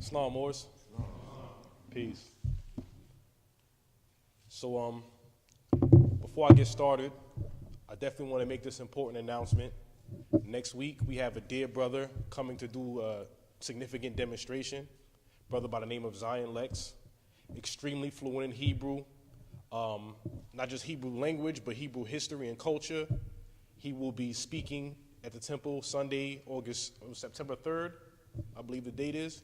Islam, Moorish. Peace. So, before I get started, I definitely want to make this important announcement. Next week, we have a dear brother coming to do a significant demonstration. Brother by the name of Zion Lex, extremely fluent in Hebrew, not just Hebrew language, but Hebrew history and culture. He will be speaking at the temple Sunday, September 3rd, I believe the date is.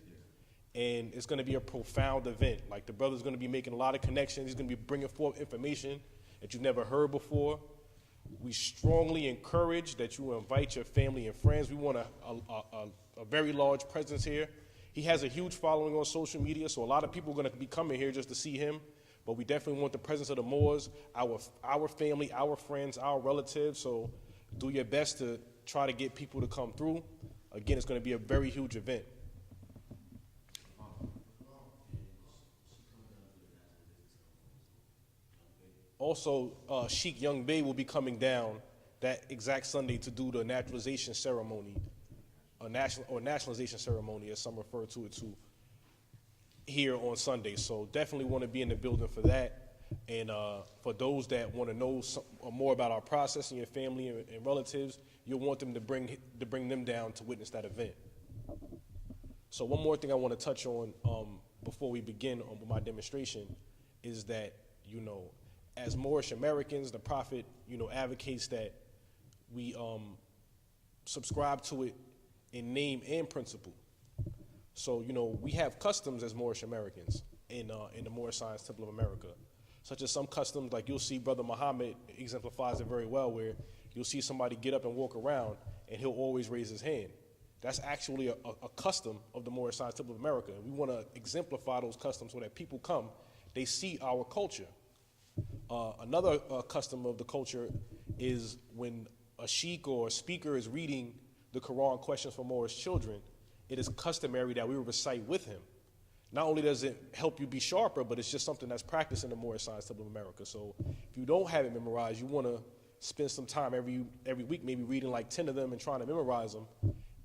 And it's going to be a profound event. Like, the brother's going to be making a lot of connections. He's going to be bringing forth information that you've never heard before. We strongly encourage that you invite your family and friends. We want a very large presence here. He has a huge following on social media, so a lot of people are going to be coming here just to see him. But we definitely want the presence of the Moors, our family, our friends, our relatives. So do your best to try to get people to come through. Again, it's going to be a very huge event. Also, Sheikh Young Bey will be coming down that exact Sunday to do the naturalization ceremony, nationalization ceremony, as some refer to it too, here on Sunday. So definitely want to be in the building for that. And for those that want to know more about our process and your family and relatives, you'll want them to bring them down to witness that event. So one more thing I want to touch on before we begin with my demonstration is that, as Moorish Americans, the Prophet, advocates that we subscribe to it in name and principle. So, we have customs as Moorish Americans in the Moorish Science Temple of America, such as some customs, like you'll see Brother Muhammad exemplifies it very well, where you'll see somebody get up and walk around, and he'll always raise his hand. That's actually a custom of the Moorish Science Temple of America. And we want to exemplify those customs so that people come, they see our culture. Another custom of the culture is when a sheikh or a speaker is reading the Quran questions for Moorish children, it is customary that we recite with him. Not only does it help you be sharper, but it's just something that's practiced in the Moorish Science Temple of America. So if you don't have it memorized, you want to spend some time every week, maybe reading like 10 of them and trying to memorize them,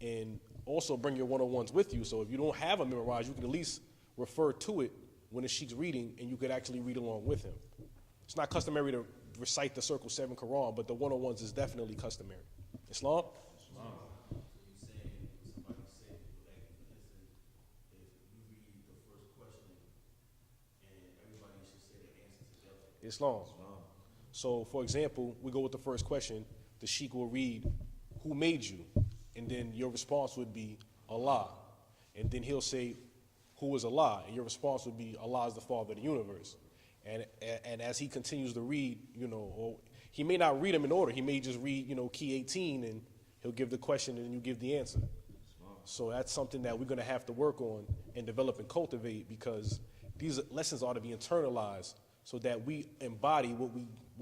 and also bring your one-on-ones with you. So if you don't have them memorized, you can at least refer to it when the sheikh's reading, and you could actually read along with him. It's not customary to recite the Circle 7 Quran, but the one-on-ones is definitely customary. Islam? Islam. So you're saying somebody said, like, for instance, if you read the first question and everybody should say the answer together. Islam. So, for example, we go with the first question. The sheikh will read, "Who made you?" And then your response would be, "Allah." And then he'll say, "Who is Allah?" And your response would be, "Allah is the Father of the universe." And as he continues to read, or he may not read them in order. He may just read, key 18, and he'll give the question, and then you give the answer. So that's something that we're going to have to work on and develop and cultivate, because these lessons ought to be internalized so that we embody what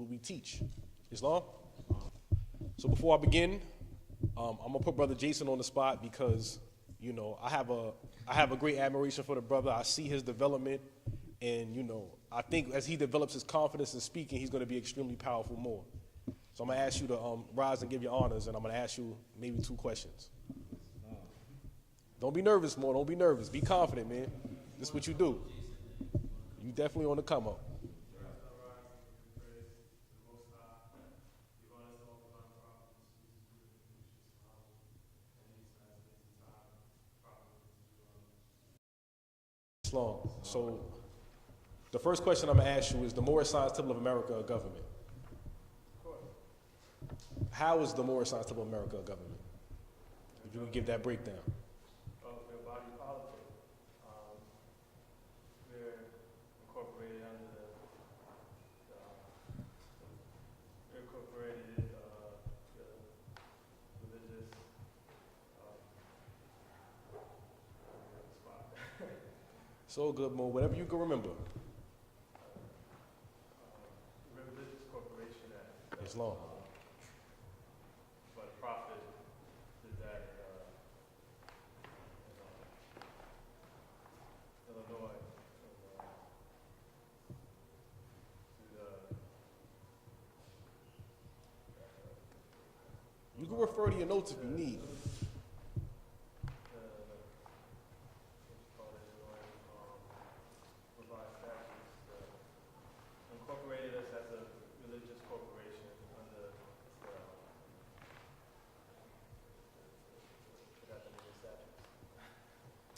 we teach. Islam? So before I begin, I'm going to put Brother Jason on the spot because, I have a great admiration for the brother. I see his development, and, I think as he develops his confidence in speaking, he's going to be extremely powerful more. So I'm going to ask you to rise and give your honors, and I'm going to ask you maybe 2 questions. Don't be nervous, Mo. Don't be nervous. Be confident, man. This is what you do. You definitely on the come up. Islam. So the first question I'm going to ask you is, the Moorish Science Temple of America a government? How is the Moorish Science Temple of America a government? If you can give that breakdown. We're a body politic. We're incorporated under the religious spot. So good, Mo. Whatever you can remember. Religious Corporation Act. Islam. But the Prophet did that in Illinois. You can refer to your notes if you need.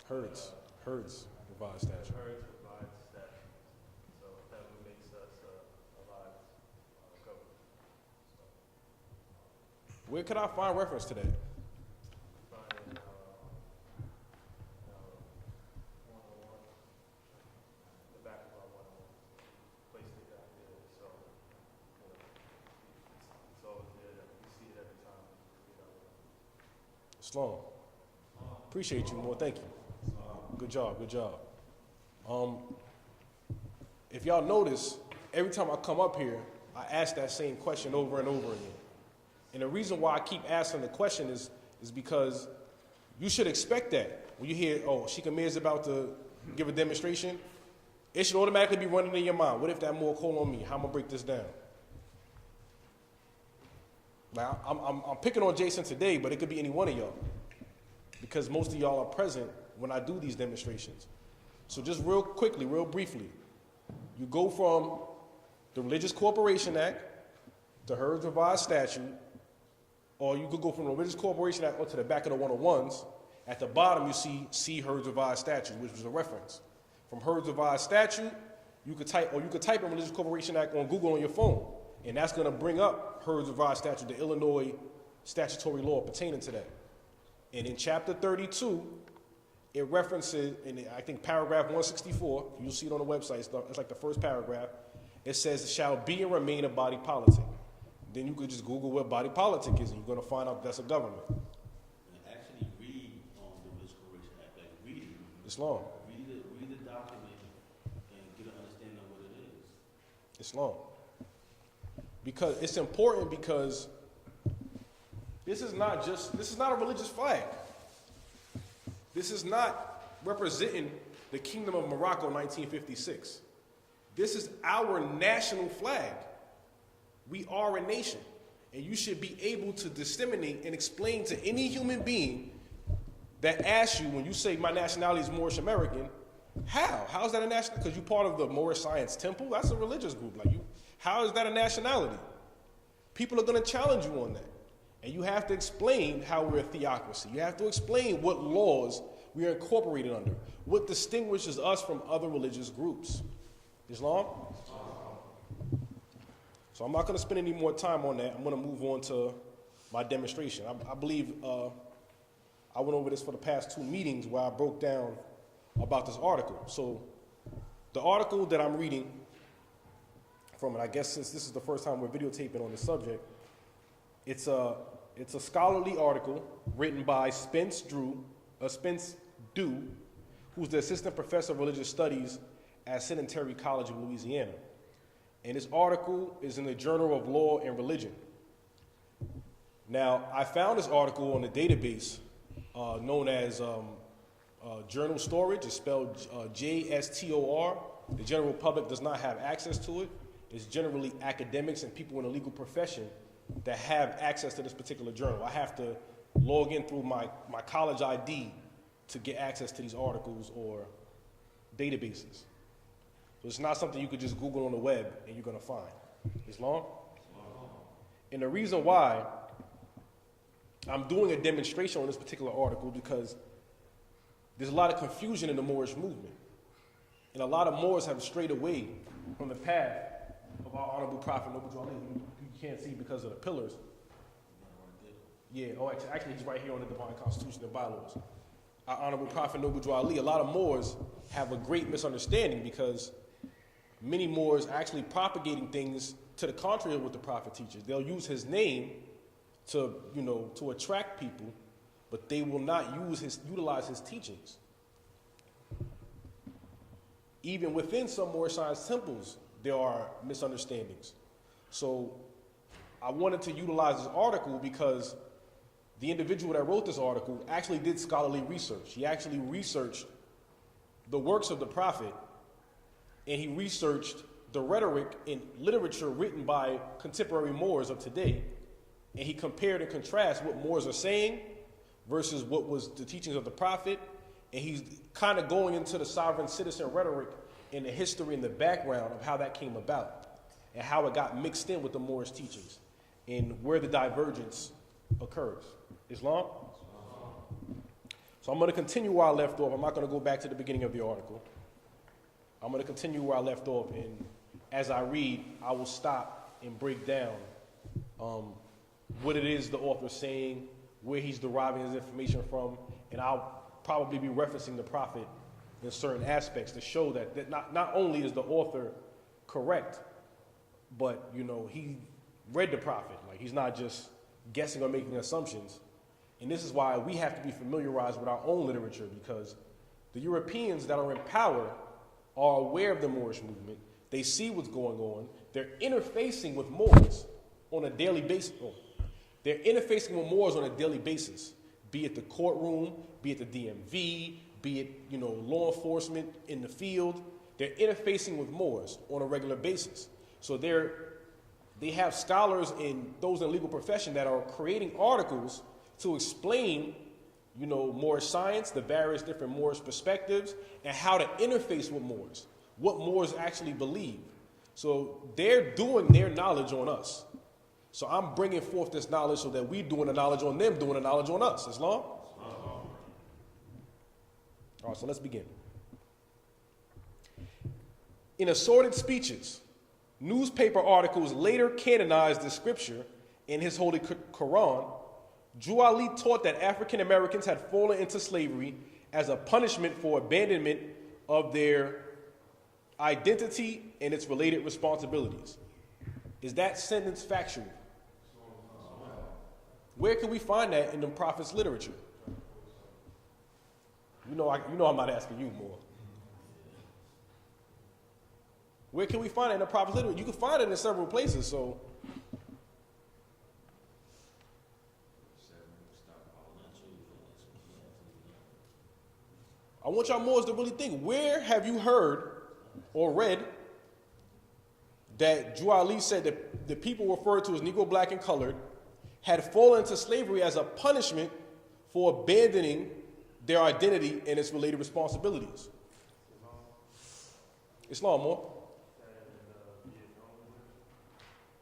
Herds revised statute. Herds revised statute. So that would make us a live government. Where could I find reference to that? Find 101, the back of our 101, placed it out there. So, it's always there. That we see it every time. Sloan. Appreciate you more. Thank you. Good job. Good job. If y'all notice, every time I come up here, I ask that same question over and over again. And the reason why I keep asking the question is because you should expect that. When you hear, oh, Sheikh Amir is about to give a demonstration, it should automatically be running in your mind. What if that more call on me? How am I gonna break this down? Now, I'm picking on Jason today, but it could be any one of y'all, because most of y'all are present when I do these demonstrations. So just real quickly, real briefly, you go from the Religious Corporation Act to Herds Revised Statute, or you could go from the Religious Corporation Act onto the back of the 101s. At the bottom, you see Herds Revised Statute, which was a reference. From Herds Revised Statute, you could type in Religious Corporation Act on Google on your phone, and that's going to bring up Herds Revised Statute, the Illinois statutory law pertaining to that. And in Chapter 32, it references, in I think paragraph 164, you'll see it on the website, it's like the first paragraph, it says, it shall be and remain a body politic. Then you could just Google what body politic is, and you're going to find out that's a government. And actually read the Religious Corporation Act, like read it. It's long. Read the document and get an understanding of what it is. It's long. Because it's important, because this is not a religious flag. This is not representing the Kingdom of Morocco 1956. This is our national flag. We are a nation. And you should be able to disseminate and explain to any human being that asks you, when you say my nationality is Moorish American, how? How is that a national? Because you're part of the Moorish Science Temple? That's a religious group. How is that a nationality? People are going to challenge you on that. And you have to explain how we're a theocracy. You have to explain what laws we are incorporated under, what distinguishes us from other religious groups. Islam? So I'm not going to spend any more time on that. I'm going to move on to my demonstration. I believe I went over this for the past 2 meetings where I broke down about this article. So the article that I'm reading from, and I guess since this is the first time we're videotaping on the subject, it's a scholarly article written by Spence Dew, who's the assistant professor of religious studies at Sedentary College of Louisiana. And this article is in the Journal of Law and Religion. Now, I found this article on the database known as Journal Storage. It's spelled JSTOR. The general public does not have access to it. It's generally academics and people in the legal profession that have access to this particular journal. I have to log in through my college ID to get access to these articles or databases. So it's not something you could just Google on the web and you're going to find. It's long? And the reason why I'm doing a demonstration on this particular article because there's a lot of confusion in the Moorish movement. And a lot of Moors have strayed away from the path of our honorable prophet, Noble Dwali. You can't see because of the pillars. Yeah, actually he's right here on the Divine Constitution and Bylaws. Our honorable prophet, Noble Dwali. A lot of Moors have a great misunderstanding because many Moors are actually propagating things to the contrary of what the prophet teaches. They'll use his name to attract people, but they will not utilize his teachings. Even within some Moorish science temples, there are misunderstandings. So I wanted to utilize this article because the individual that wrote this article actually did scholarly research. He actually researched the works of the prophet, and he researched the rhetoric and literature written by contemporary Moors of today, and he compared and contrasted what Moors are saying versus what was the teachings of the prophet, and he's kind of going into the sovereign citizen rhetoric and the history and the background of how that came about and how it got mixed in with the Moorish teachings and where the divergence occurs. Islam? So So I'm going to continue where I left off. I'm not going to go back to the beginning of the article. I'm going to continue where I left off, and as I read, I will stop and break down what it is the author's saying, where he's deriving his information from, and I'll probably be referencing the prophet in certain aspects to show that not only is the author correct, but, you know, he read the prophet. Like, he's not just guessing or making assumptions. And this is why we have to be familiarized with our own literature, because the Europeans that are in power are aware of the Moorish movement. They see what's going on. They're interfacing with Moors on a daily basis. They're interfacing with Moors on a daily basis, be it the courtroom, be it the DMV, be it, you know, law enforcement in the field. They're interfacing with Moors on a regular basis. So they have scholars and those in the legal profession that are creating articles to explain, you know, Moorish science, the various different Moorish perspectives, and how to interface with Moors, what Moors actually believe. So they're doing their knowledge on us. So I'm bringing forth this knowledge so that we're doing the knowledge on them, doing the knowledge on us. Islam? All right, so let's begin. In assorted speeches, newspaper articles later canonized the scripture in his holy Quran. Juali taught that African Americans had fallen into slavery as a punishment for abandonment of their identity and its related responsibilities. Is that sentence factual? Where can we find that in the prophet's literature? You know I'm not asking you more. Where can we find it in the prophet's literature? You can find it in several places, so. I want y'all Moors to really think, where have you heard or read that Juali said that the people referred to as Negro, black, and colored had fallen into slavery as a punishment for abandoning their identity and its related responsibilities? Islam, more?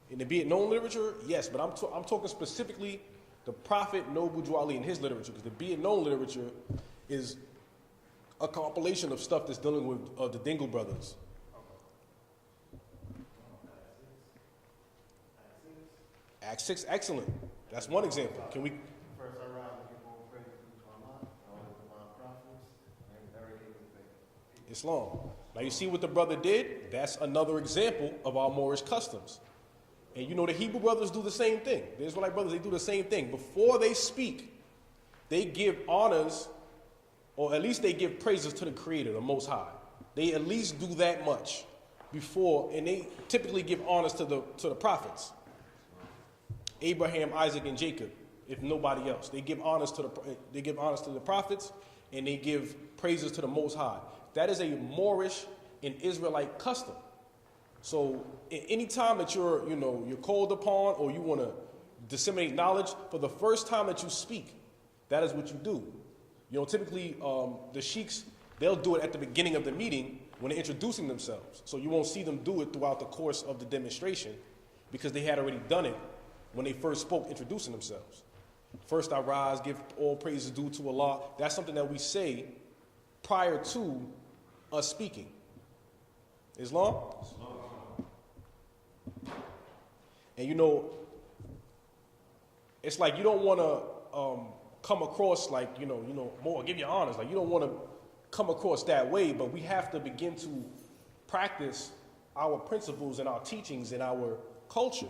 In the Be-It-Known literature, yes, but I'm talking specifically the Prophet Noble Juali in his literature, because the Be-It-Known literature is a compilation of stuff that's dealing with the Dingle brothers. Acts 6, excellent. That's one example. Can we? First I ride the people who pray to Clermont, all the divine prophets, and everything is there. Islam. Now you see what the brother did? That's another example of our Moorish customs. And you know the Hebrew brothers do the same thing. The Israelite brothers, they do the same thing. Before they speak, they give honors, or at least they give praises to the Creator, the Most High. They at least do that much before, and they typically give honors to the prophets. Abraham, Isaac, and Jacob, if nobody else. They give honors to the prophets, and they give praises to the Most High. That is a Moorish and Israelite custom. So any time that you're called upon or you want to disseminate knowledge, for the first time that you speak, that is what you do. You know, typically the sheiks, they'll do it at the beginning of the meeting when they're introducing themselves. So you won't see them do it throughout the course of the demonstration because they had already done it when they first spoke, introducing themselves. First I rise, give all praises due to Allah. That's something that we say prior to us speaking. Islam? And you know, it's like you don't want to come across like, more, give your honors. Like you don't want to come across that way, but we have to begin to practice our principles and our teachings and our culture.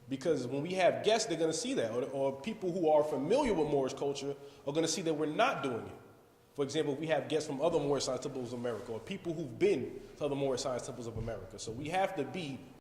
Because when we have guests, they're going to see that. Or people who are familiar with Moorish culture are going to see that we're not doing it. For example, we have guests from other Moorish science temples of America, or people who've been to other Moorish science temples of America. So we have to be